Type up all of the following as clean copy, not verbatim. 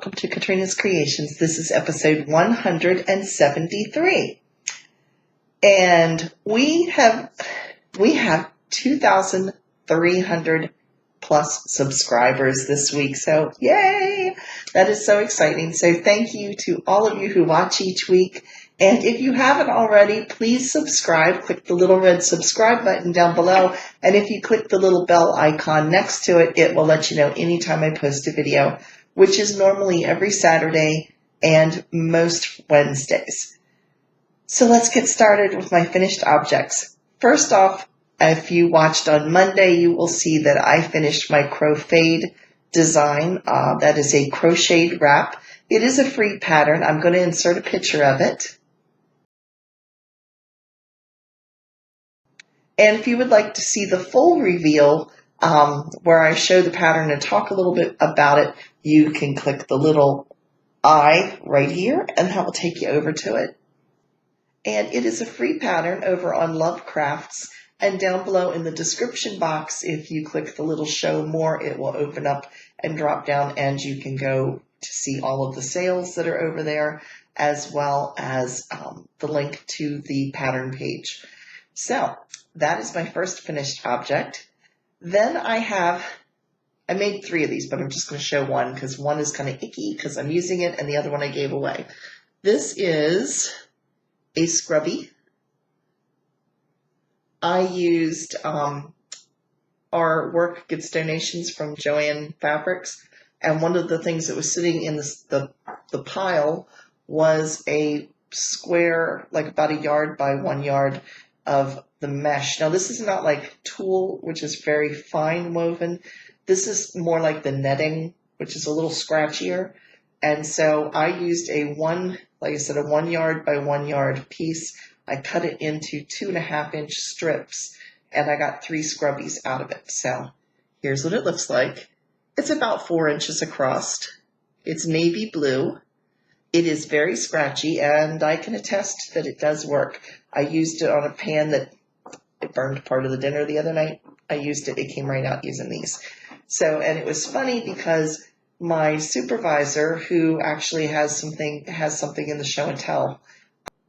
welcome to Katrina's Creations. This is episode 173. And we have 2,300 plus subscribers this week. So yay! That is so exciting. So thank you to all of you who watch each week. And if you haven't already, please subscribe. Click the little red subscribe button down below. And if you click the little bell icon next to it, it will let you know anytime I post a video, which is normally every Saturday and most Wednesdays. So let's get started with my finished objects. First off, if you watched on Monday, you will see that I finished my crocheted design. That is a crocheted wrap. It is a free pattern. I'm going to insert a picture of it. And if you would like to see the full reveal, where I show the pattern and talk a little bit about it, you can click the little eye right here, and that will take you over to it. And it is a free pattern over on Love Crafts. And down below in the description box, if you click the little show more, it will open up and drop down, and you can go to see all of the sales that are over there, as well as the link to the pattern page. So that is my first finished object. Then I made 3 of these, but I'm just going to show one because one is kind of icky because I'm using it, and the other one I gave away. This is a scrubby. I used our work gets donations from Joann Fabrics, and one of the things that was sitting in the pile was a square, like about a yard by 1 yard of the mesh. Now this is not like tulle, which is very fine woven. This is more like the netting, which is a little scratchier. And so I used a 1 yard by 1 yard piece. I cut it into 2.5-inch strips, and I got 3 scrubbies out of it. So here's what it looks like. It's about 4 inches across. It's navy blue. It is very scratchy, and I can attest that it does work. I used it on a pan that it burned part of the dinner the other night. I used it. It came right out using these. So, and it was funny because my supervisor, who actually has something in the show and tell,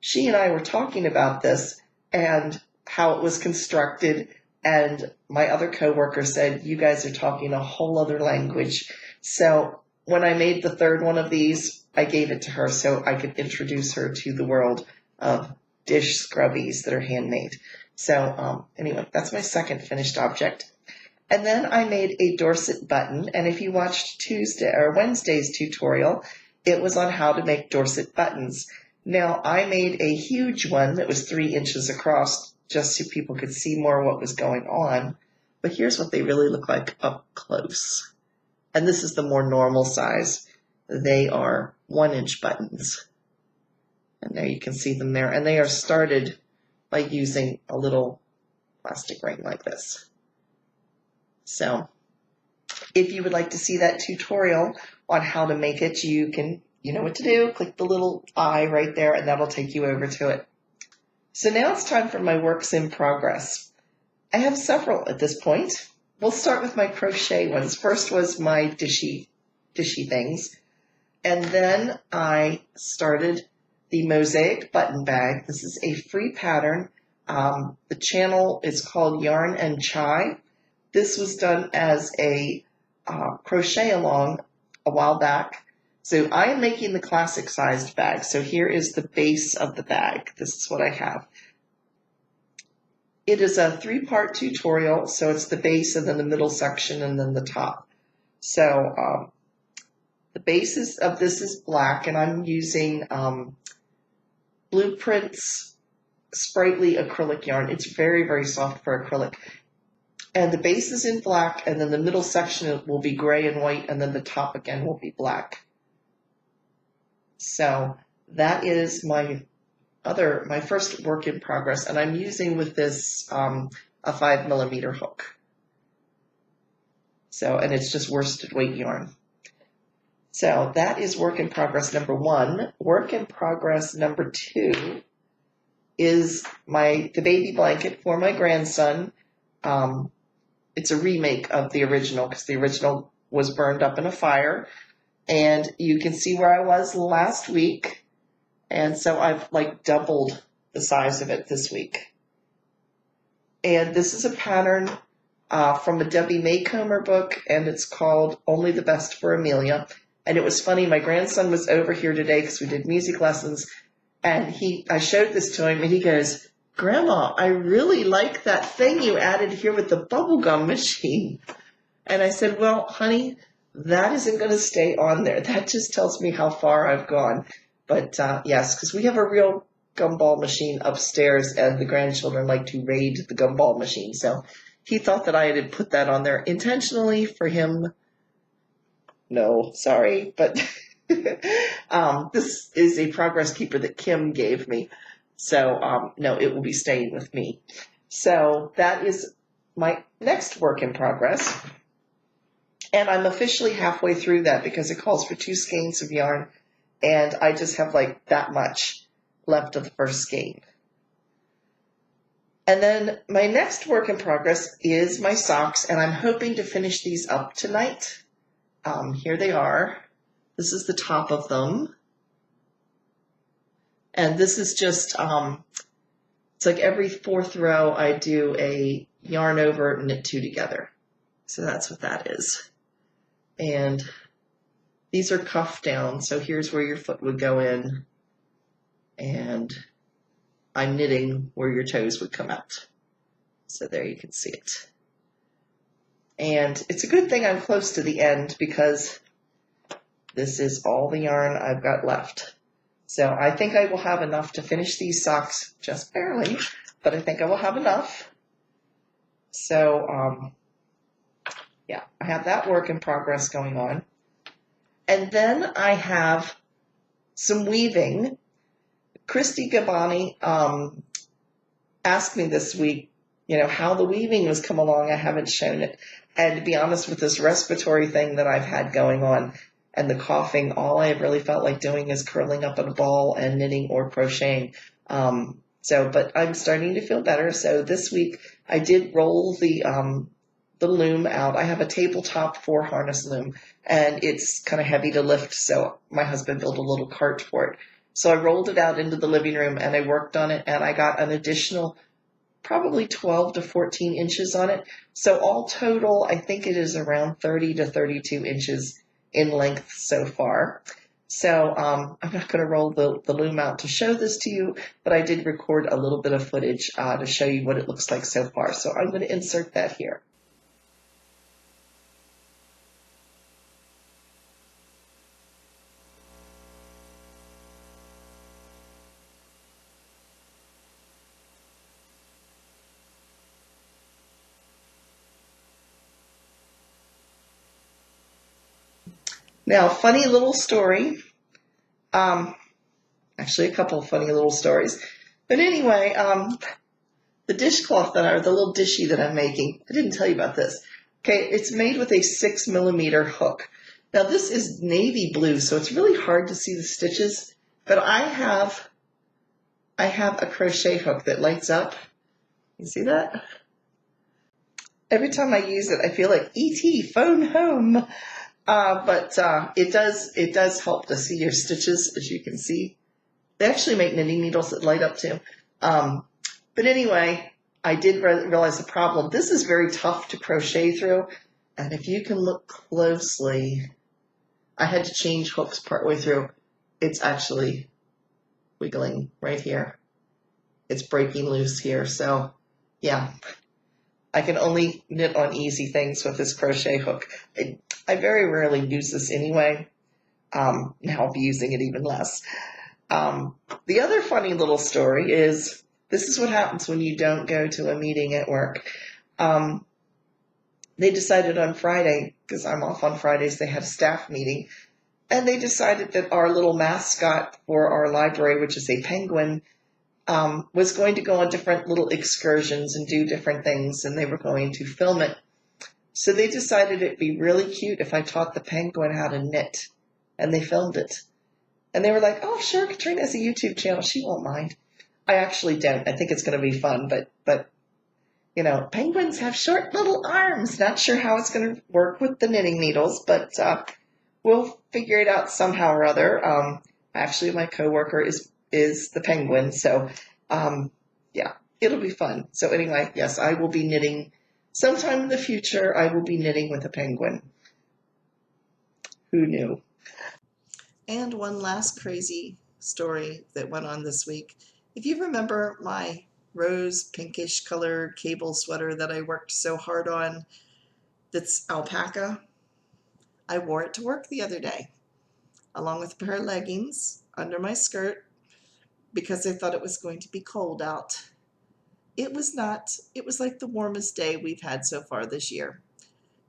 she and I were talking about this and how it was constructed, and my other coworker said, "You guys are talking a whole other language." So when I made the 3rd one of these, I gave it to her so I could introduce her to the world of dish scrubbies that are handmade. So anyway, that's my second finished object. And then I made a Dorset button, and if you watched Wednesday's tutorial, it was on how to make Dorset buttons. Now, I made a huge one that was 3 inches across just so people could see more what was going on. But here's what they really look like up close. And this is the more normal size. They are 1-inch buttons. And there you can see them there. And they are started by using a little plastic ring like this. So if you would like to see that tutorial on how to make it, you know what to do. Click the little eye right there, and that'll take you over to it. So now it's time for my works in progress. I have several at this point. We'll start with my crochet ones. First was my dishy things. And then I started the mosaic button bag. This is a free pattern. The channel is called Yarn and Chai. This was done as a crochet along a while back. So I am making the classic sized bag. So here is the base of the bag. This is what I have. It is a 3-part tutorial. So it's the base and then the middle section and then the top. So the basis of this is black, and I'm using Bluprint's Sprightly acrylic yarn. It's very, very soft for acrylic. And the base is in black, and then the middle section will be gray and white, and then the top again will be black. So that is my first work in progress, and I'm using with this a 5mm hook. So, and it's just worsted weight yarn. So that is work in progress number 1. Work in progress number 2 is the baby blanket for my grandson. It's a remake of the original because the original was burned up in a fire. And you can see where I was last week. And so I've like doubled the size of it this week. And this is a pattern from a Debbie Maycomer book, and it's called Only the Best for Amelia. And it was funny, my grandson was over here today because we did music lessons, and I showed this to him, and he goes, Grandma, I really like that thing you added here with the bubblegum machine. And I said, well, honey, that isn't going to stay on there. That just tells me how far I've gone. But yes, because we have a real gumball machine upstairs, and the grandchildren like to raid the gumball machine. So he thought that I had put that on there intentionally for him. No, sorry, but this is a progress keeper that Kim gave me. So no, it will be staying with me. So that is my next work in progress. And I'm officially halfway through that because it calls for 2 skeins of yarn, and I just have like that much left of the first skein. And then my next work in progress is my socks, and I'm hoping to finish these up tonight. Here they are. This is the top of them. And this is just, it's like every 4th row I do a yarn over, knit 2 together. So that's what that is. And these are cuff down, so here's where your foot would go in, and I'm knitting where your toes would come out. So there you can see it. And it's a good thing I'm close to the end because this is all the yarn I've got left. So I think I will have enough to finish these socks, just barely, but I think I will have enough. So, yeah, I have that work in progress going on. And then I have some weaving. Christy Gabani asked me this week, you know, how the weaving was come along. I haven't shown it. And to be honest, with this respiratory thing that I've had going on and the coughing, all I have really felt like doing is curling up in a ball and knitting or crocheting. But I'm starting to feel better. So this week I did roll the loom out. I have a tabletop 4-harness loom, and it's kind of heavy to lift, so my husband built a little cart for it. So I rolled it out into the living room, and I worked on it, and I got an additional probably 12 to 14 inches on it. So all total, I think it is around 30 to 32 inches in length so far. So I'm not going to roll the loom out to show this to you, but I did record a little bit of footage to show you what it looks like so far. So I'm going to insert that here. Now, funny little story. Actually, a couple of funny little stories. But anyway, the dishcloth the little dishy that I'm making, I didn't tell you about this. Okay, it's made with a 6mm hook. Now, this is navy blue, so it's really hard to see the stitches. But I have a crochet hook that lights up. You see that? Every time I use it, I feel like E.T. phone home. But it does help to see your stitches, as you can see. They actually make knitting needles that light up too. But anyway, I did realize the problem. This is very tough to crochet through, and if you can look closely, I had to change hooks partway through. It's actually wiggling right here. It's breaking loose here, so yeah. I can only knit on easy things with this crochet hook. I very rarely use this anyway. Now I'll be using it even less. The other funny little story is, this is what happens when you don't go to a meeting at work. They decided on Friday, because I'm off on Fridays, they had a staff meeting, and they decided that our little mascot for our library, which is a penguin, was going to go on different little excursions and do different things, and they were going to film it. So they decided it'd be really cute if I taught the penguin how to knit, and they filmed it. And they were like, oh, sure, Katrina has a YouTube channel. She won't mind. I actually don't. I think it's going to be fun, but you know, penguins have short little arms. Not sure how it's going to work with the knitting needles, but we'll figure it out somehow or other. Actually, my coworker is the penguin, so yeah, it'll be fun. So anyway, yes, I will be knitting sometime in the future. I will be knitting with a penguin. Who knew? And one last crazy story that went on this week. If you remember my rose pinkish color cable sweater that I worked so hard on, that's alpaca, I wore it to work the other day, along with a pair of leggings under my skirt, because I thought it was going to be cold out. It was not. It was like the warmest day we've had so far this year.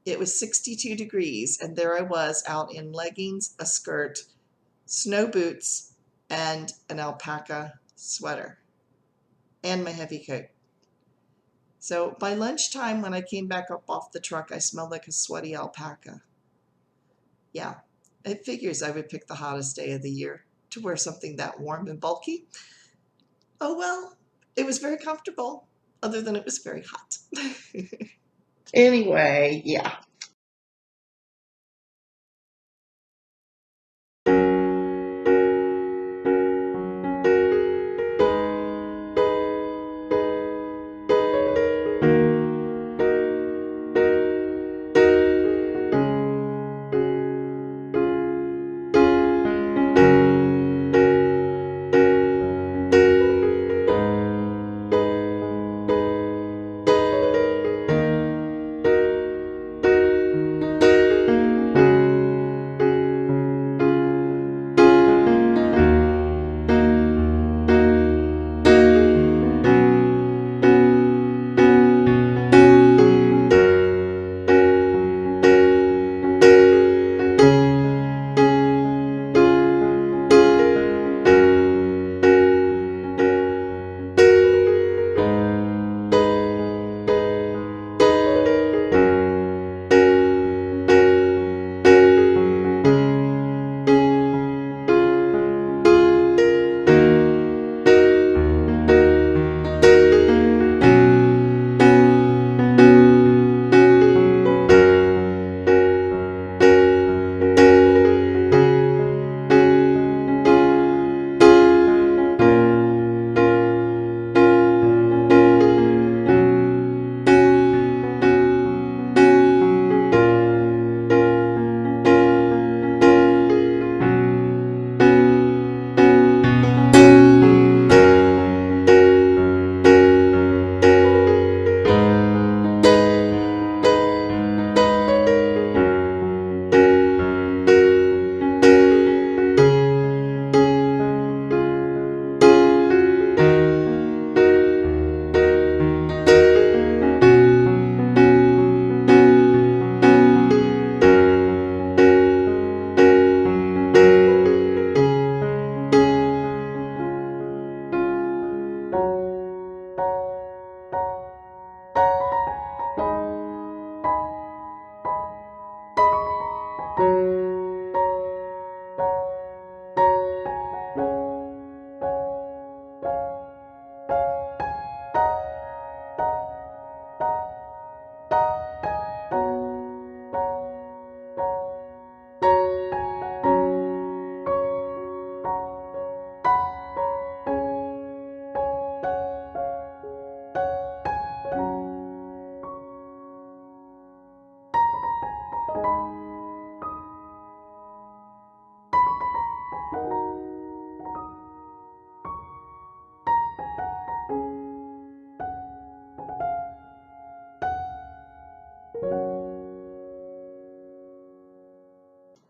It was 62 degrees, and there I was out in leggings, a skirt, snow boots, and an alpaca sweater, and my heavy coat. So by lunchtime, when I came back up off the truck, I smelled like a sweaty alpaca. Yeah, it figures I would pick the hottest day of the year to wear something that warm and bulky. Oh well, it was very comfortable, other than it was very hot. Anyway, yeah.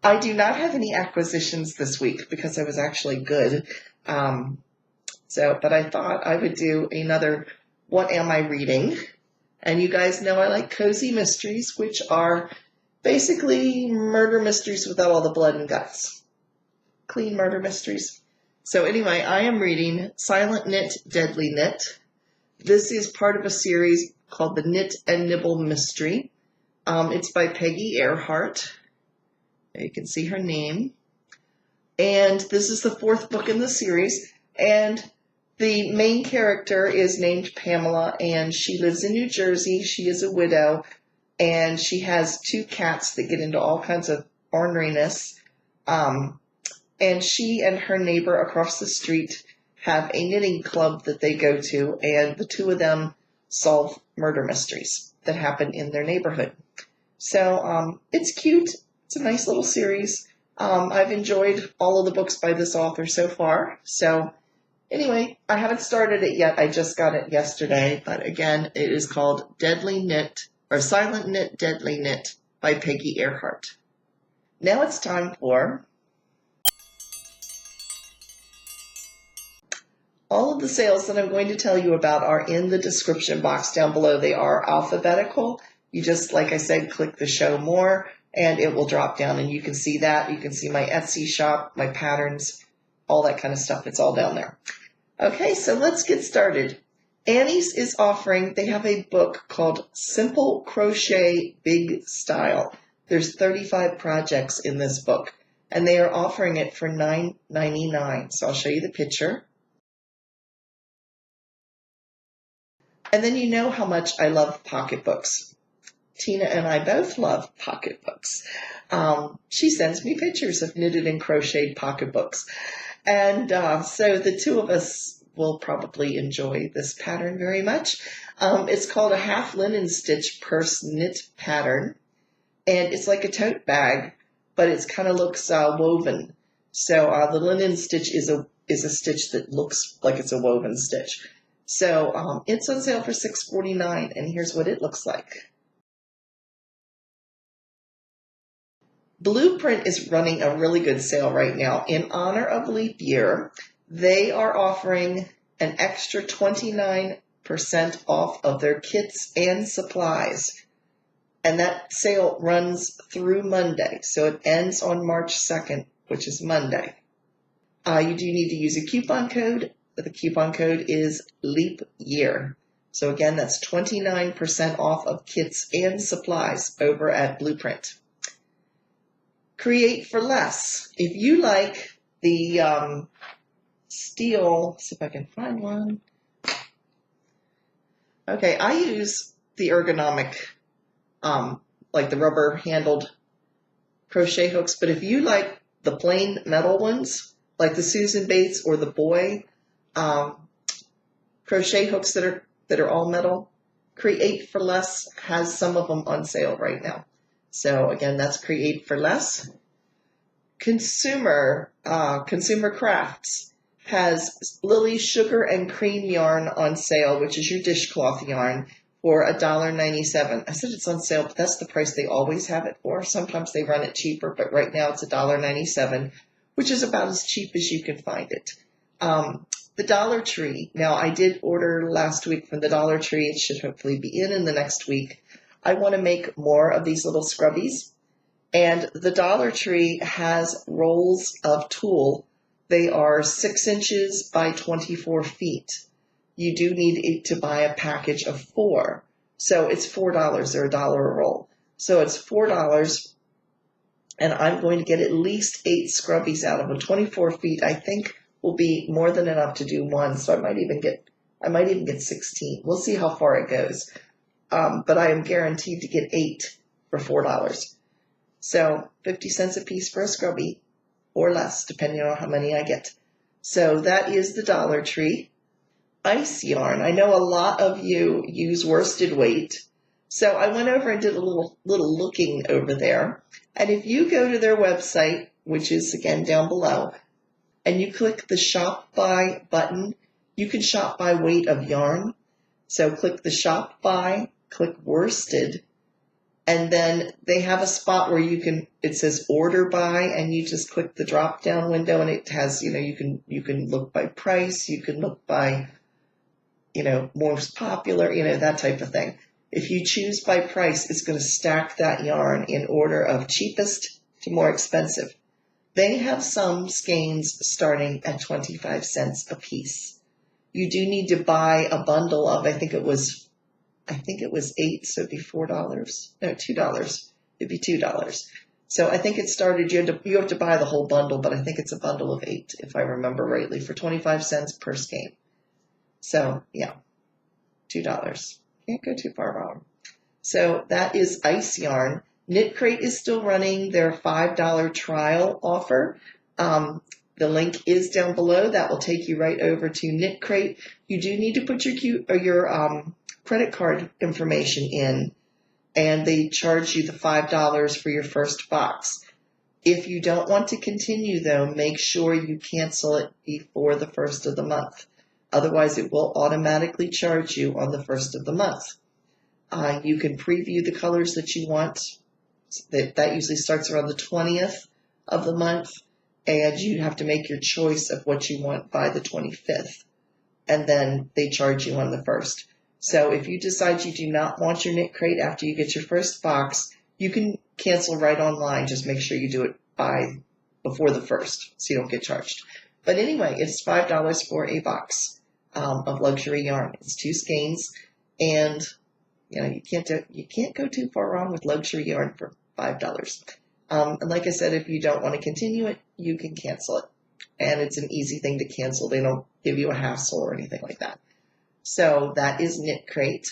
I do not have any acquisitions this week because I was actually good. But I thought I would do another What Am I Reading? And you guys know I like cozy mysteries, which are basically murder mysteries without all the blood and guts. Clean murder mysteries. So anyway, I am reading Silent Knit, Deadly Knit. This is part of a series called the Knit and Nibble Mystery. It's by Peggy Earhart. You can see her name. And this is the 4th book in the series. And the main character is named Pamela, and she lives in New Jersey. She is a widow, and she has 2 cats that get into all kinds of orneriness. And she and her neighbor across the street have a knitting club that they go to, and the two of them solve murder mysteries that happen in their neighborhood. So it's cute. It's a nice little series. I've enjoyed all of the books by this author so far. So anyway, I haven't started it yet. I just got it yesterday. But again, it is called Deadly Knit, or Silent Knit, Deadly Knit by Peggy Earhart. Now it's time for... All of the sales that I'm going to tell you about are in the description box down below. They are alphabetical. You just, like I said, click the show more and it will drop down and you can see that. You can see my Etsy shop, my patterns, all that kind of stuff. It's all down there. Okay, so let's get started. Annie's is offering, they have a book called Simple Crochet Big Style. There's 35 projects in this book and they are offering it for $9.99. So I'll show you the picture. And then you know how much I love pocketbooks. Tina and I both love pocketbooks. She sends me pictures of knitted and crocheted pocketbooks. And so the two of us will probably enjoy this pattern very much. It's called a half linen stitch purse knit pattern. And it's like a tote bag, but it kind of looks woven. So the linen stitch is a stitch that looks like it's a woven stitch. So it's on sale for $6.49, and here's what it looks like. Bluprint is running a really good sale right now. In honor of leap year, they are offering an extra 29% off of their kits and supplies. And that sale runs through Monday, so it ends on March 2nd, which is Monday. You do need to use a coupon code. The coupon code is Leap Year. So again, that's 29% off of kits and supplies over at Bluprint. Create for less. If you like the steel, let's see if I can find one. Okay, I use the ergonomic, like the rubber handled crochet hooks, but if you like the plain metal ones, like the Susan Bates or the Boy, crochet hooks that are all metal, Create for Less has some of them on sale right now. So again, that's Create for Less. Consumer Crafts has Lily's Sugar and Cream yarn on sale, which is your dishcloth yarn, for $1.97. I said it's on sale, but that's the price they always have it for. Sometimes they run it cheaper, but right now it's $1.97, which is about as cheap as you can find it. The Dollar Tree. Now, I did order last week from the Dollar Tree. It should hopefully be in the next week. I want to make more of these little scrubbies. And the Dollar Tree has rolls of tulle. They are 6 inches by 24 feet. You do need to buy a package of 4. So it's $4. They're $1 a roll. So it's $4. And I'm going to get at least 8 scrubbies out of them. 24 feet, I think, will be more than enough to do one. So I might even get 16. We'll see how far it goes. But I am guaranteed to get 8 for $4. So 50 cents a piece for a scrubby, or less, depending on how many I get. So that is the Dollar Tree. Ice yarn. I know a lot of you use worsted weight. So I went over and did a little looking over there. And if you go to their website, which is again down below, and you click the Shop By button, you can shop by weight of yarn. So click the Shop By, click Worsted, and then they have a spot where it says Order By, and you just click the drop down window, and it has, you can look by price, you can look by, most popular, that type of thing. If you choose by price, it's going to stack that yarn in order of cheapest to more expensive. They have some skeins starting at 25 cents a piece. You do need to buy a bundle of, I think it was 8, so it'd be $4. No, $2. It'd be $2. So I think it started, you have to buy the whole bundle, but I think it's a bundle of 8, if I remember rightly, for 25 cents per skein. So yeah, $2. Can't go too far wrong. So that is ice yarn. Knit Crate is still running their $5 trial offer. The link is down below. That will take you right over to Knit Crate. You do need to put your credit card information in, and they charge you the $5 for your first box. If you don't want to continue, though, make sure you cancel it before the first of the month. Otherwise, it will automatically charge you on the first of the month. You can preview the colors that you want. That usually starts around the 20th of the month, and you have to make your choice of what you want by the 25th. And then they charge you on the 1st. So if you decide you do not want your Knit Crate after you get your first box, you can cancel right online. Just make sure you do it before the 1st so you don't get charged. But anyway, it's $5 for a box of luxury yarn. It's 2 skeins, and you can't go too far wrong with luxury yarn for $5. And like I said, if you don't want to continue it, you can cancel it. And it's an easy thing to cancel. They don't give you a hassle or anything like that. So that is Knit Crate.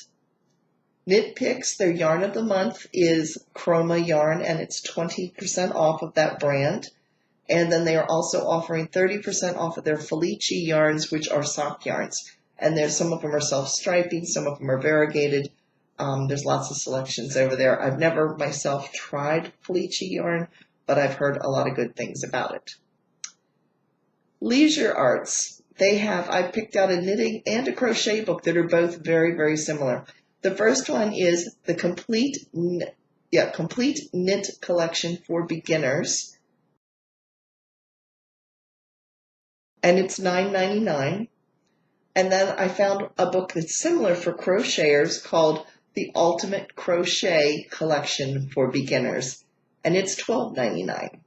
Knit Picks, their yarn of the month is Chroma yarn, and it's 20% off of that brand. And then they are also offering 30% off of their Felici yarns, which are sock yarns. And some of them are self-striping, some of them are variegated. There's lots of selections over there. I've never myself tried Felici yarn, but I've heard a lot of good things about it. Leisure Arts, I picked out a knitting and a crochet book that are both very, very similar. The first one is the Complete Knit Collection for Beginners, and it's $9.99. And then I found a book that's similar for crocheters called the Ultimate Crochet Collection for Beginners, and it's $12.99.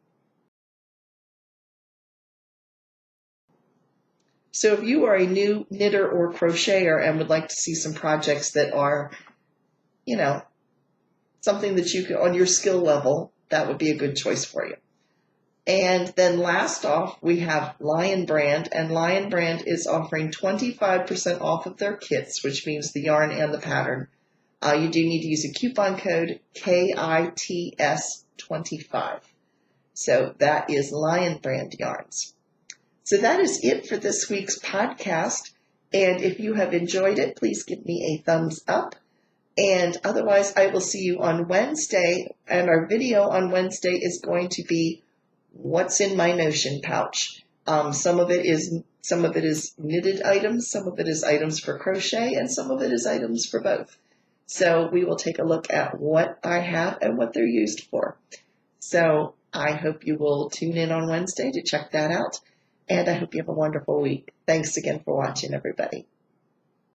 So if you are a new knitter or crocheter and would like to see some projects that are, something that you can, on your skill level, that would be a good choice for you. And then last off, we have Lion Brand, and Lion Brand is offering 25% off of their kits, which means the yarn and the pattern. You do need to use a coupon code KITS25. So that is Lion Brand yarns. So that is it for this week's podcast. And if you have enjoyed it, please give me a thumbs up. And otherwise, I will see you on Wednesday. And our video on Wednesday is going to be what's in my Notion pouch. Some of it is knitted items, some of it is items for crochet, and some of it is items for both. So we will take a look at what I have and what they're used for. So I hope you will tune in on Wednesday to check that out. And I hope you have a wonderful week. Thanks again for watching, everybody.